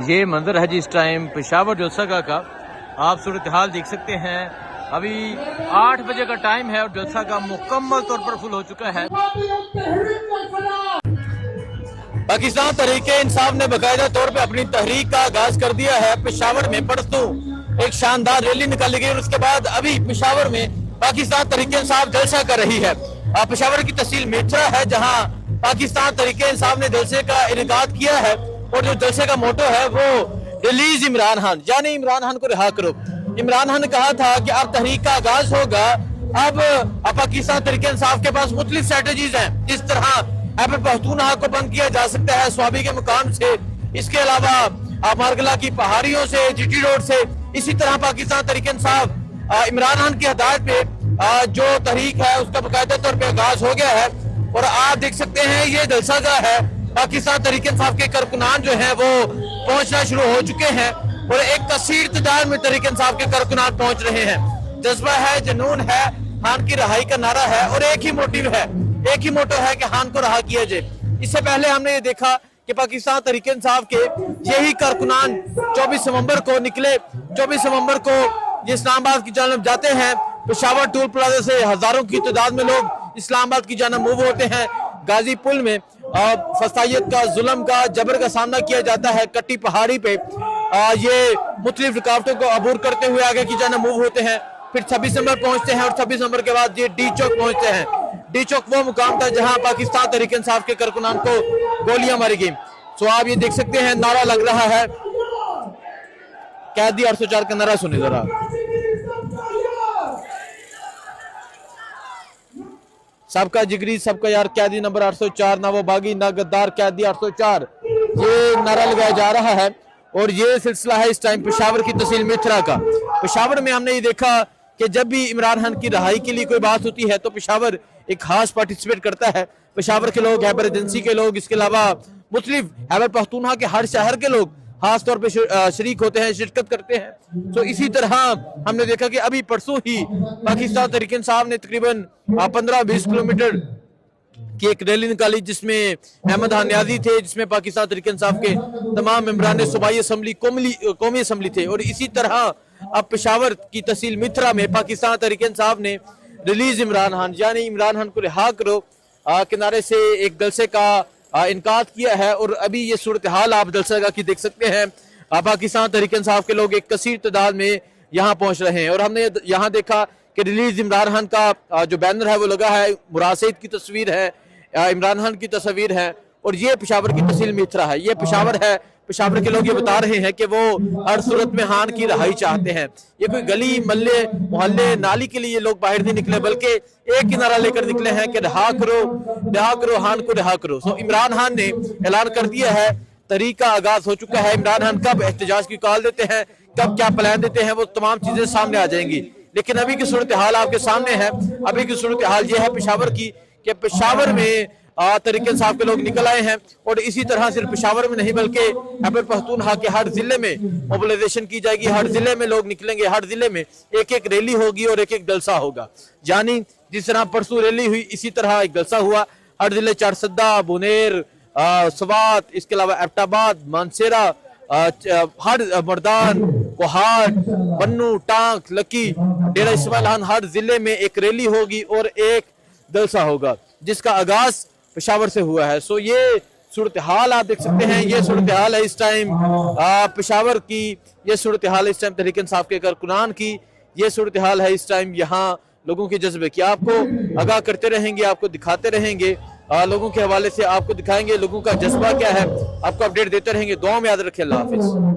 ये मंजर है जी इस टाइम पेशावर जलसा का आप सूरत हाल देख सकते हैं। अभी 8 बजे का टाइम है और जलसा का मुकम्मल तौर पर फुल हो चुका है। पाकिस्तान तहरीके इंसाफ ने बाकायदा तौर पे अपनी तहरीक का आगाज कर दिया है। पेशावर में परसों एक शानदार रैली निकाली गई और उसके बाद अभी पेशावर में पाकिस्तान तहरीके इंसाफ जलसा कर रही है। पेशावर की तहसील मेथरा है जहां पाकिस्तान तहरीके इंसाफ ने जलसे का इनेकाद किया है और जो जलसे का मोटो है वो रिलीज इमरान खान, यानी इमरान खान को रिहा करो। इमरान खान ने कहा था कि अब तहरीक का आगाज होगा। अब पाकिस्तान तहरीके इंसाफ के पास मुख्तलिफ स्ट्रेटजीज हैं। इस तरह खैबर पख्तूनख्वा को बंद किया जा सकता है स्वाबी के मुकाम से, इसके अलावा मारगला की पहाड़ियों से, जीटी रोड से। इसी तरह पाकिस्तान तहरीके इंसाफ इमरान खान की हदायत पे जो तहरीक है उसका बाकायदा तौर पे आगाज हो गया है और आप देख सकते हैं ये जलसागाह है। पाकिस्तान तहरीके इंसाफ के कारकुनान जो है वो पहुंचना शुरू हो चुके हैं और एक कसीर तादाद में तहरीके इंसाफ के कारकुनान पहुंच रहे हैं। जज्बा है, जुनून है, खान की रहाई का नारा है और एक ही मोटिव है, एक ही मोटो है कि खान को रहा किया जाए। इससे पहले हमने ये देखा कि पाकिस्तान तहरीके इंसाफ के यही कारकुनान 24 नवंबर को निकले। 24 नवंबर को ये इस्लामाबाद की जानब जाते हैं। पेशावर टोल प्लाजा से हजारों की तादाद में लोग इस्लामाबाद की जानब मूव होते हैं। गाजी पुल में फसाइयत का, जुल्म का, जबर का सामना किया जाता है। कट्टी पहाड़ी पे ये मुख्तलिफ रुकावटों को अबूर करते हुए आगे की जानब मूव होते हैं। फिर 26 नंबर पहुंचते हैं और 26 नंबर के बाद ये डी चौक पहुंचते हैं। डी चौक वो मुकाम था जहां पाकिस्तान तहरीके इंसाफ के कारकुनान को गोलियां मारी गई। तो आप ये देख सकते हैं नारा लग रहा है, कैदी 804 का नारा सुनिए जरा। सबका जिगरी सबका यार कैदी नंबर 804, ना वो बागी ना गद्दार कैदी 804, ये नारा लगाया जा रहा है। और ये सिलसिला है इस टाइम पेशावर की तहसील मेथरा का। पेशावर में हमने ये देखा कि जब भी इमरान खान की रहाई के लिए कोई बात होती है तो पेशावर एक खास पार्टिसिपेट करता है। पेशावर के लोग, खैबर एजेंसी के लोग, इसके अलावा मुख्तलिफ खैबर पख्तूनख्वा के हर शहर के लोग खास तौर पे शरीक होते हैं, शिरकत करते हैं। तो इसी तरह हमने देखा कि अभी परसों ही पाकिस्तान तहरीके इंसाफ ने तकरीबन 15-20 किलोमीटर की एक रैली निकाली जिसमें अहमद खान न्याजी थे, जिसमें पाकिस्तान तहरीके इंसाफ के तमाम मेंबरान सूबाई असम्बली, कौमी असम्बली थे। और इसी तरह अब पेशावर की तहसील मिथरा में पाकिस्तान तहरीके इंसाफ ने रिलीज इमरान खान, यानी इमरान खान को रिहा करो किनारे से एक जलसे का इनकाद किया है। और अभी ये सूरत हाल आप जलसा की देख सकते हैं। पाकिस्तान तहरीके इंसाफ के लोग एक कसीर तादाद में यहाँ पहुंच रहे हैं और हमने यहाँ देखा कि रिलीज इमरान खान का जो बैनर है वो लगा है, मुराद सईद की तस्वीर है, इमरान खान की तस्वीर है और ये पेशावर की तहसील मिथरा है। ये पेशावर है। पेशावर के लोग ये बता रहे हैं कि वो हर सूरत में खान की रहाई चाहते हैं। ये कोई गली मल्ले मोहल्ले नाली के लिए ये लोग बाहर नहीं निकले बल्कि एक ही नारा लेकर निकले हैं कि रिहा करो खान को रिहा करो। सो इमरान खान ने ऐलान कर दिया है, तहरीक का आगाज हो चुका है। इमरान खान कब एहतजाज की कॉल देते हैं, कब क्या प्लान देते हैं, वो तमाम चीजें सामने आ जाएंगी। लेकिन अभी की सूरत हाल आपके सामने है। अभी की सूरत हाल ये है पेशावर की कि पेशावर में तहरीके इंसाफ के लोग निकल आए हैं और इसी तरह सिर्फ पेशावर में नहीं बल्कि खैबर पख्तूनख्वा के हर जिले में मोबिलाइजेशन की जाएगी। हर जिले में लोग निकलेंगे, हर जिले में एक एक रैली होगी और एक एक जलसा होगा। यानी जिस तरह परसों रैली हुई इसी तरह एक जलसा हुआ। हर जिले चारसद्दा, बुनेर, स्वात, इसके अलावा एबटाबाद, मानसेरा, हर मर्दान, कोहाट, बन्नू, टांक, लकी, डेरा इस्माइल खान, हर जिले में एक रैली होगी और एक जलसा होगा जिसका आगाज पेशावर से हुआ है। सो ये सूरत हाल आप देख सकते हैं। ये सूरत हाल है इस टाइम पेशावर की, ये सूरत हाल इस टाइम तहरीके इंसाफ के कारकुनान की, ये सूरत हाल है इस टाइम यहाँ लोगों के जज्बे की। आपको आगाह करते रहेंगे, आपको दिखाते रहेंगे, लोगों के हवाले से आपको दिखाएंगे लोगों का जज्बा क्या है, आपको अपडेट देते रहेंगे। दुआ में याद रखें। अल्लाह हाफिज।